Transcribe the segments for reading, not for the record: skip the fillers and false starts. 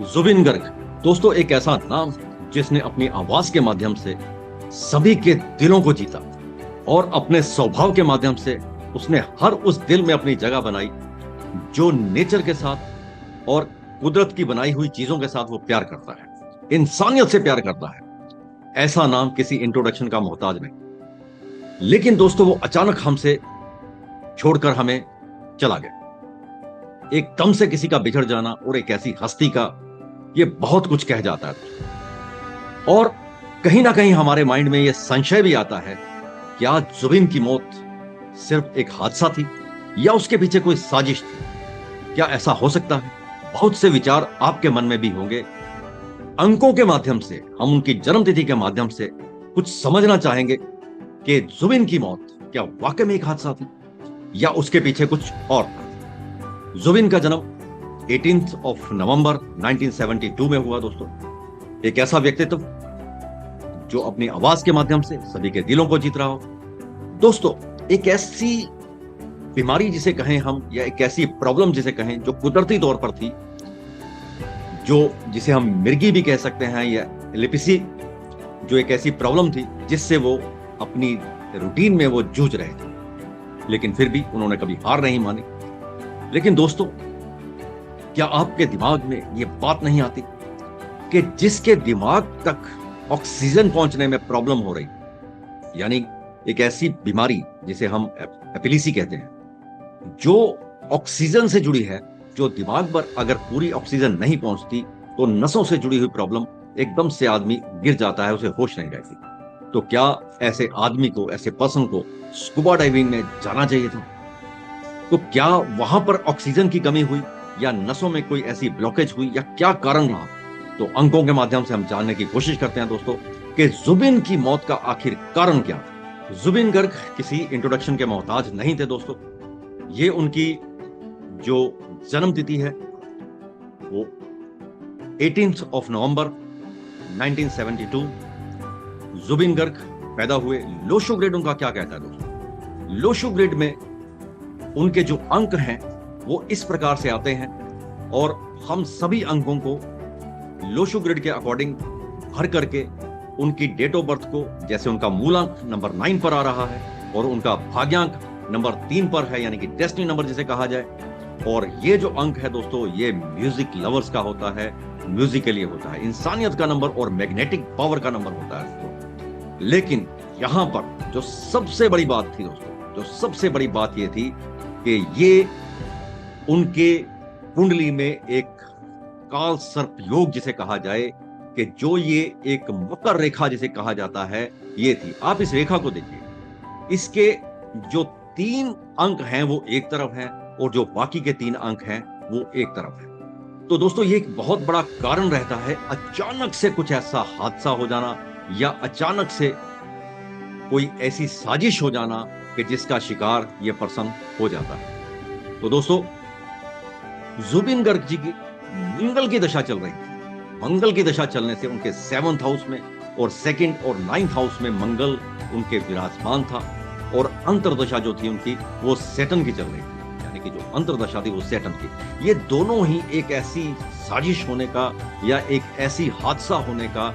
जुबिन गर्ग दोस्तों एक ऐसा नाम जिसने अपनी आवाज के माध्यम से सभी के दिलों को जीता और अपने स्वभाव के माध्यम से उसने हर उस दिल में अपनी जगह बनाई जो नेचर के साथ और कुदरत की बनाई हुई चीजों के साथ वो प्यार करता है, इंसानियत से प्यार करता है। ऐसा नाम किसी इंट्रोडक्शन का मोहताज नहीं। लेकिन दोस्तों वो अचानक हमसे छोड़कर हमें चला गया। एकदम से किसी का बिछड़ जाना और एक ऐसी हस्ती का ये बहुत कुछ कह जाता है। और कहीं ना कहीं हमारे माइंड में ये संशय भी आता है, क्या जुबिन की मौत सिर्फ एक हादसा थी या उसके पीछे कोई साजिश थी? क्या ऐसा हो सकता है? बहुत से विचार आपके मन में भी होंगे। अंकों के माध्यम से हम उनकी जन्मतिथि के माध्यम से कुछ समझना चाहेंगे कि जुबिन की मौत क्या वाकई में एक हादसा थी या उसके पीछे कुछ और था। जुबिन का जन्म 18 नवंबर 1972 में हुआ दोस्तों। एक ऐसा व्यक्तित्व जो अपनी आवाज के माध्यम से सभी के दिलों को जीत रहा हो। दोस्तों एक ऐसी बीमारी जिसे कहें हम या एक ऐसी प्रॉब्लम जिसे कहें जो कुदरती तौर पर थी, जिसे हम मिर्गी भी कह सकते हैं या एलिपिसी, जो एक ऐसी प्रॉब्लम थी जिससे वो अपनी रूटीन में वो जूझ रहे थे, लेकिन फिर भी उन्होंने कभी हार नहीं मानी। लेकिन दोस्तों क्या आपके दिमाग में ये बात नहीं आती कि जिसके दिमाग तक ऑक्सीजन पहुंचने में प्रॉब्लम हो रही, यानी एक ऐसी बीमारी जिसे हम एपिलेसी कहते हैं, जो ऑक्सीजन से जुड़ी है, जो दिमाग पर अगर पूरी ऑक्सीजन नहीं पहुंचती तो नसों से जुड़ी हुई प्रॉब्लम, एकदम से आदमी गिर जाता है, उसे होश नहीं रहती। तो क्या ऐसे आदमी को, ऐसे पर्सन को स्कूबा डाइविंग में जाना चाहिए था? तो क्या वहां पर ऑक्सीजन की कमी हुई या नसों में कोई ऐसी ब्लॉकेज हुई या क्या कारण रहा? तो अंकों के माध्यम से हम जानने की कोशिश करते हैं दोस्तों कि जुबिन की मौत का आखिर कारण क्या था। जुबिन गर्ग किसी इंट्रोडक्शन के मोहताज नहीं थे दोस्तों। ये उनकी जो जन्म तिथि है वो 18 नवंबर 1972। जुबिन गर्ग पैदा हुए। लोशो ग्रेड उनका क्या कहता है दोस्तों? लोशो ग्रेड में उनके जो अंक हैं वो इस प्रकार से आते हैं और हम सभी अंकों को लोशो ग्रिड के अकॉर्डिंग भर करके उनकी डेट ऑफ बर्थ को, जैसे उनका मूलांक नंबर 9 पर आ रहा है और उनका भाग्यांक नंबर 3 पर है, यानी कि डेस्टिनी नंबर जिसे कहा जाए। और ये जो अंक है दोस्तों, ये म्यूजिक लवर्स का होता है, म्यूजिक के लिए होता है, इंसानियत का नंबर और मैग्नेटिक पावर का नंबर होता है दोस्तों। लेकिन यहां पर जो सबसे बड़ी बात थी दोस्तों, जो सबसे बड़ी बात ये थी कि ये उनके कुंडली में एक काल सर्प योग जिसे कहा जाए, कि जो ये एक मकर रेखा जिसे कहा जाता है, ये थी। आप इस रेखा को देखिए, इसके जो 3 अंक हैं वो एक तरफ हैं और जो बाकी के 3 अंक हैं वो एक तरफ है। तो दोस्तों ये एक बहुत बड़ा कारण रहता है अचानक से कुछ ऐसा हादसा हो जाना या अचानक से कोई ऐसी साजिश हो जाना कि जिसका शिकार ये पर्सन हो जाता है। तो दोस्तों जुबिन गर्ग जी की मंगल की दशा चल रही थी। मंगल की दशा चलने से उनके 7th हाउस में और 2nd और 9th हाउस में मंगल उनके विराजमान था और अंतरदशा जो थी उनकी वो सैटर्न की चल रही थी, यानी कि जो अंतरदशा थी वो सैटर्न की। ये दोनों ही एक ऐसी साजिश होने का या एक ऐसी हादसा होने का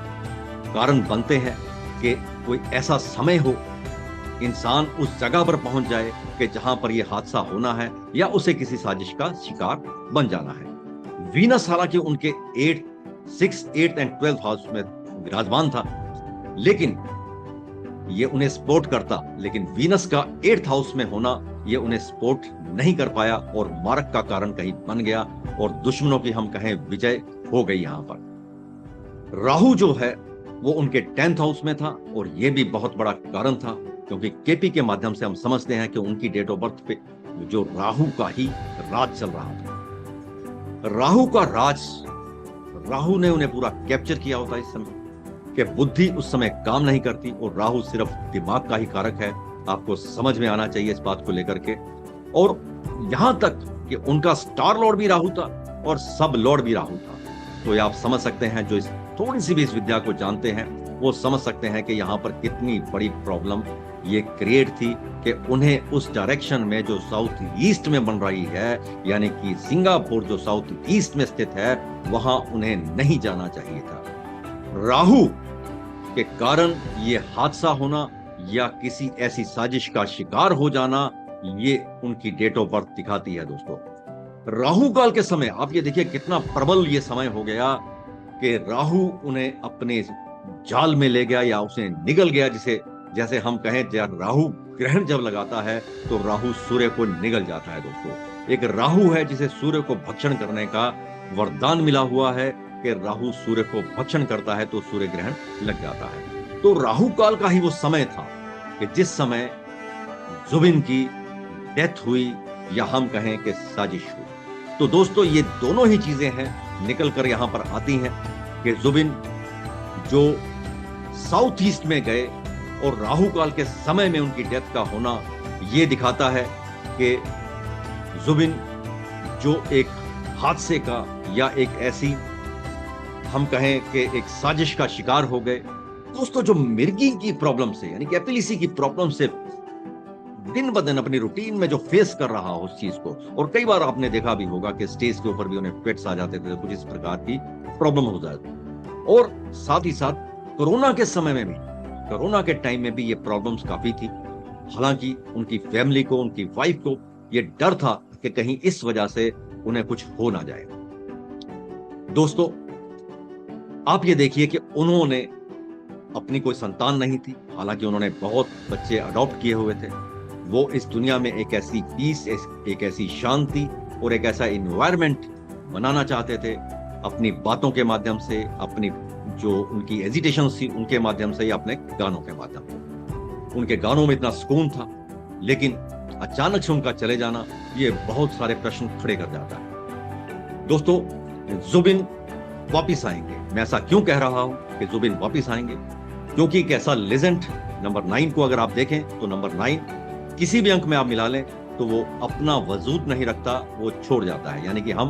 कारण बनते हैं कि कोई ऐसा समय हो, इंसान उस जगह पर पहुंच जाए कि जहां पर यह हादसा होना है या उसे किसी साजिश का शिकार बन जाना है। वीनस हालांकि उनके 6, 8 एंड 12 हाउस में विराजमान था, लेकिन ये उन्हें सपोर्ट करता, लेकिन वीनस का 8th हाउस में होना ये उन्हें सपोर्ट नहीं कर पाया और मारक का कारण कहीं बन गया और दुश्मनों की हम कहें विजय हो गई। यहां पर राहु जो है वो उनके 10th हाउस में था और यह भी बहुत बड़ा कारण था, क्योंकि केपी के माध्यम से हम समझते हैं कि उनकी डेट ऑफ बर्थ पे जो राहु का ही राज चल रहा था। राहु का राज, राहु ने उन्हें पूरा कैप्चर किया होता इस समय, कि बुद्धि उस समय काम नहीं करती और राहु सिर्फ दिमाग का ही कारक है। आपको समझ में आना चाहिए इस बात को लेकर के। और यहां तक कि उनका स्टार लॉर्ड भी राहु था और सब लॉर्ड भी राहु था। तो ये आप समझ सकते हैं, जो इस थोड़ी सी भी इस विद्या को जानते हैं, वो समझ सकते हैं कि यहाँ पर कितनी बड़ी प्रॉब्लम ये क्रिएट थी कि उन्हें उस डायरेक्शन में जो साउथ ईस्ट में बन रही है, यानी कि सिंगापुर जो साउथ ईस्ट में स्थित है, वहां उन्हें नहीं जाना चाहिए था। राहु के कारण ये हादसा होना या किसी ऐसी साजिश का शिकार हो जाना, ये उनकी डेट ऑफ बर्थ दिखाती है। दोस्तों, राहु काल के समय आप ये देखिए कितना प्रबल ये समय हो गया कि राहु उन्हें अपने जाल में ले गया या उसे निगल गया। जिसे जैसे हम कहें, राहु ग्रहण जब लगाता है तो राहु सूर्य को निगल जाता है। दोस्तों, एक राहु है जिसे सूर्य को भक्षण करने का वरदान मिला हुआ है कि राहु सूर्य को भक्षण करता है तो सूर्य ग्रहण लग जाता है। तो राहु काल का ही वो समय था कि जिस समय जुबिन की डेथ हुई या हम कहें कि साजिश हुई। तो दोस्तों, ये दोनों ही चीजें हैं निकल कर यहां पर आती हैं कि जुबिन जो साउथ ईस्ट में गए और राहु काल के समय में उनकी डेथ का होना यह दिखाता है कि जुबिन जो एक हादसे का या एक ऐसी हम कहें कि एक साजिश का शिकार हो गए। दोस्तों, जो मिर्गी की प्रॉब्लम से यानी कि एपिलिसी की प्रॉब्लम से दिन ब दिन अपनी रूटीन में जो फेस कर रहा हो उस चीज को, और कई बार आपने देखा भी होगा कि स्टेज के ऊपर भी उन्हें फिट्स आ जाते थे, कुछ इस प्रकार की प्रॉब्लम हो जाती। और साथ ही साथ कोरोना के समय में भी, कोरोना के टाइम में भी ये प्रॉब्लम्स काफी थी। हालांकि उनकी फैमिली को, उनकी वाइफ को ये डर था कि कहीं इस वजह से उन्हें कुछ हो ना जाए। दोस्तों, आप ये देखिए कि उन्होंने अपनी कोई संतान नहीं थी, हालांकि उन्होंने बहुत बच्चे अडॉप्ट किए हुए थे। वो इस दुनिया में एक ऐसी पीस, एक ऐसी शांति और एक ऐसा एनवायरनमेंट बनाना चाहते थे अपनी बातों के माध्यम से, अपनी जो उनकी एजिटेशन थी उनके माध्यम से या अपने गानों के माध्यम से। उनके गानों में इतना सुकून था, लेकिन अचानक से उनका चले जाना ये बहुत सारे प्रश्न खड़े कर जाता है। दोस्तों, जुबिन वापिस आएंगे। मैं ऐसा क्यों कह रहा हूं कि जुबिन वापिस आएंगे? क्योंकि एक ऐसा लेजेंड, नंबर 9 को अगर आप देखें तो नंबर 9 किसी भी अंक में आप मिला लें तो वो अपना वजूद नहीं रखता, वो छोड़ जाता है। यानी कि हम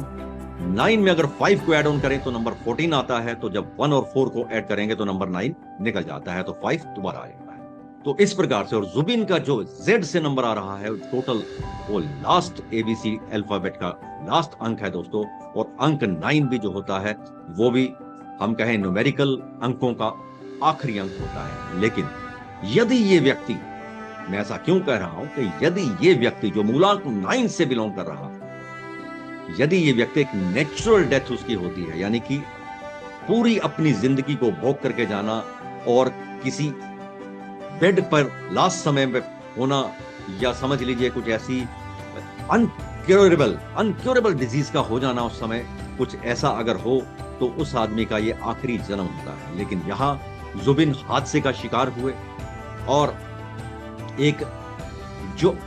9 में अगर 5 को ऐड ऑन करें तो नंबर 14 आता है, तो जब 1 और 4 को ऐड करेंगे तो नंबर 9 निकल जाता है, तो 5 दोबारा आ जाता है। तो इस प्रकार से, और जुबिन का जो Z से नंबर आ रहा है टोटल, वो लास्ट ABC अल्फाबेट का लास्ट अंक है दोस्तों। और अंक 9 भी जो होता है वो भी हम कहें न्यूमेरिकल अंकों का आखिरी अंक होता है। लेकिन यदि ये व्यक्ति, मैं ऐसा क्यों कह रहा हूं कि यदि ये व्यक्ति जो मूलांक 9 से बिलोंग कर रहा, यदि ये व्यक्ति एक नेचुरल डेथ उसकी होती है, यानी कि पूरी अपनी जिंदगी को भोग करके जाना और किसी बेड पर लास्ट समय में होना, या समझ लीजिए कुछ ऐसी अनक्योरेबल डिजीज का हो जाना, उस समय कुछ ऐसा अगर हो तो उस आदमी का ये आखिरी जन्म होता है। लेकिन यहां जुबिन हादसे का शिकार हुए और एक जो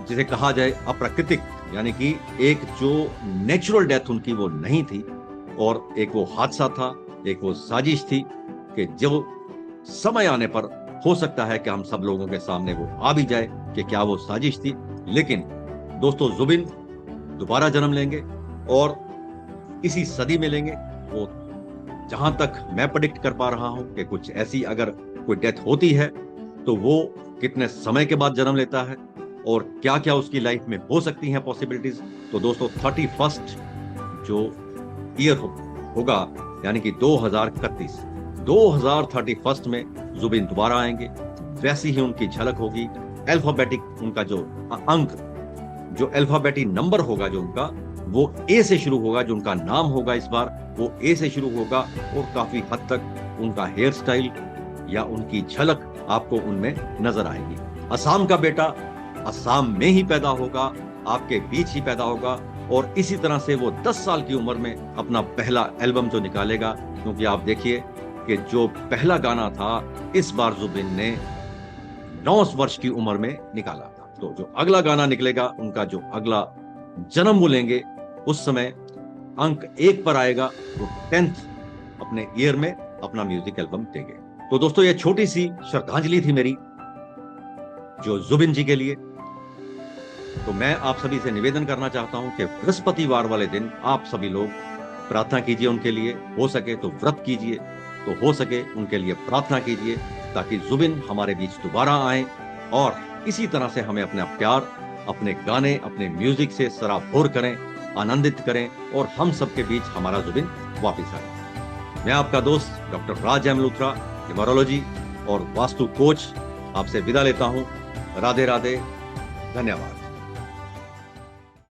जिसे कहा जाए अप्राकृतिक, यानी कि एक जो नेचुरल डेथ उनकी वो नहीं थी, और एक वो हादसा था, एक वो साजिश थी कि जो समय आने पर हो सकता है कि हम सब लोगों के सामने वो आ भी जाए कि क्या वो साजिश थी। लेकिन दोस्तों, जुबिन दोबारा जन्म लेंगे और इसी सदी में लेंगे। वो जहां तक मैं प्रेडिक्ट कर पा रहा हूं कि कुछ ऐसी अगर कोई डेथ होती है तो वो कितने समय के बाद जन्म लेता है और क्या क्या उसकी लाइफ में हो सकती हैं पॉसिबिलिटीज। तो दोस्तों, 31 जो ईयर होगा, यानी कि 2031 में जुबिन दोबारा आएंगे। वैसी ही उनकी झलक होगी। अल्फाबेटिक उनका जो अंक, जो अल्फाबेटिक नंबर होगा जो उनका, वो ए से शुरू होगा। जो उनका नाम होगा इस बार वो ए से शुरू होगा, और काफी हद तक उनका हेयर स्टाइल या उनकी झलक आपको उनमें नजर आएगी। असम का बेटा असम में ही पैदा होगा, आपके बीच ही पैदा होगा, और इसी तरह से वो 10 साल की उम्र में अपना पहला एल्बम जो निकालेगा। क्योंकि आप देखिए कि जो पहला गाना था इस बार जुबिन ने 9 वर्ष की उम्र में निकाला था। तो जो अगला गाना निकलेगा, उनका जो अगला जन्म वो लेंगे, उस समय अंक 1 पर आएगा, तो 10th अपने ईयर में अपना म्यूजिक एल्बम देंगे। तो दोस्तों, ये छोटी सी श्रद्धांजलि थी मेरी जो जुबिन जी के लिए। तो मैं आप सभी से निवेदन करना चाहता हूं कि बृहस्पतिवार वाले दिन आप सभी लोग प्रार्थना कीजिए उनके लिए, हो सके तो व्रत कीजिए, तो हो सके उनके लिए प्रार्थना कीजिए ताकि जुबिन हमारे बीच दोबारा आए और इसी तरह से हमें अपना प्यार, अपने गाने, अपने म्यूजिक से सराबोर करें, आनंदित करें और हम सबके बीच हमारा जुबिन वापस आए। मैं आपका दोस्त डॉक्टर राज एम लूथरा, न्यूमरोलॉजी और वास्तु कोच, आपसे विदा लेता हूं। राधे राधे, धन्यवाद।